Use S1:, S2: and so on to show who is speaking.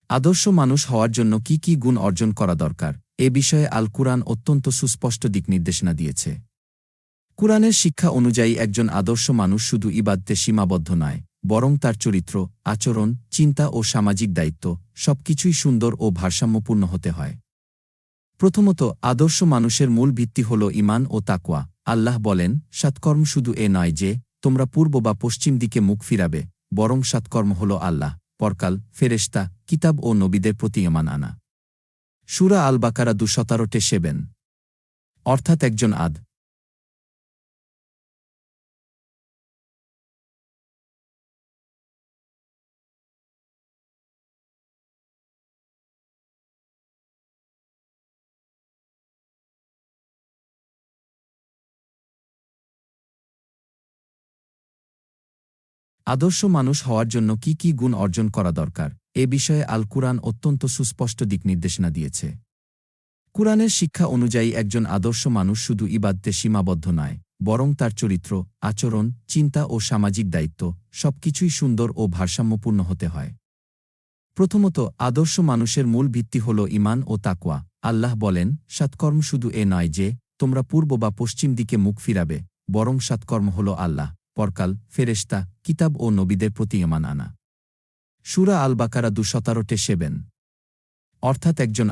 S1: আদর্শ মানুষ হওয়ার জন্য কি কি গুণ অর্জন করা দরকার, এ বিষয়ে আল কুরআন অত্যন্ত সুস্পষ্ট দিকনির্দেশনা দিয়েছে। কুরআনের শিক্ষা অনুযায়ী একজন আদর্শ মানুষ শুধু ইবাদতে সীমাবদ্ধ নয়, বরং তার চরিত্র, আচরণ, চিন্তা ও সামাজিক দায়িত্ব সবকিছুই সুন্দর ও ভারসাম্যপূর্ণ হতে হয়। প্রথমত, আদর্শ মানুষের মূল ভিত্তি হল ঈমান ও তাকওয়া। আল্লাহ বলেন, সৎকর্ম শুধু এ নয় যে তোমরা পূর্ব বা পশ্চিম দিকে মুখ ফিরাবে, বরং সৎকর্ম হল আল্লাহ, পরকাল, ফেরেশতা, কিতাব ও নবীদের প্রতি ঈমান আনা। সূরা আল বাকারা 217 অর্থাৎ একজন আদর্শ মানুষ হওয়ার জন্য কি কি গুণ অর্জন করা দরকার, এ বিষয়ে আল কুরআন অত্যন্ত সুস্পষ্ট দিকনির্দেশনা দিয়েছে। কুরআনের শিক্ষা অনুযায়ী একজন আদর্শ মানুষ শুধু ইবাদতে সীমাবদ্ধ নয়, বরং তার চরিত্র, আচরণ, চিন্তা ও সামাজিক দায়িত্ব সবকিছুই সুন্দর ও ভারসাম্যপূর্ণ হতে হয়। প্রথমত, আদর্শ মানুষের মূল ভিত্তি হল ঈমান ও তাকওয়া। আল্লাহ বলেন, সৎকর্ম শুধু এ নয় যে তোমরা পূর্ব বা পশ্চিম দিকে মুখ ফিরাবে, বরং সৎকর্ম হল আল্লাহ, পরকাল, ফেরেশতা, কিতাব ও নবীদের প্রতি ঈমান আনা। সূরা আল বাকারা 217 অর্থাৎ একজন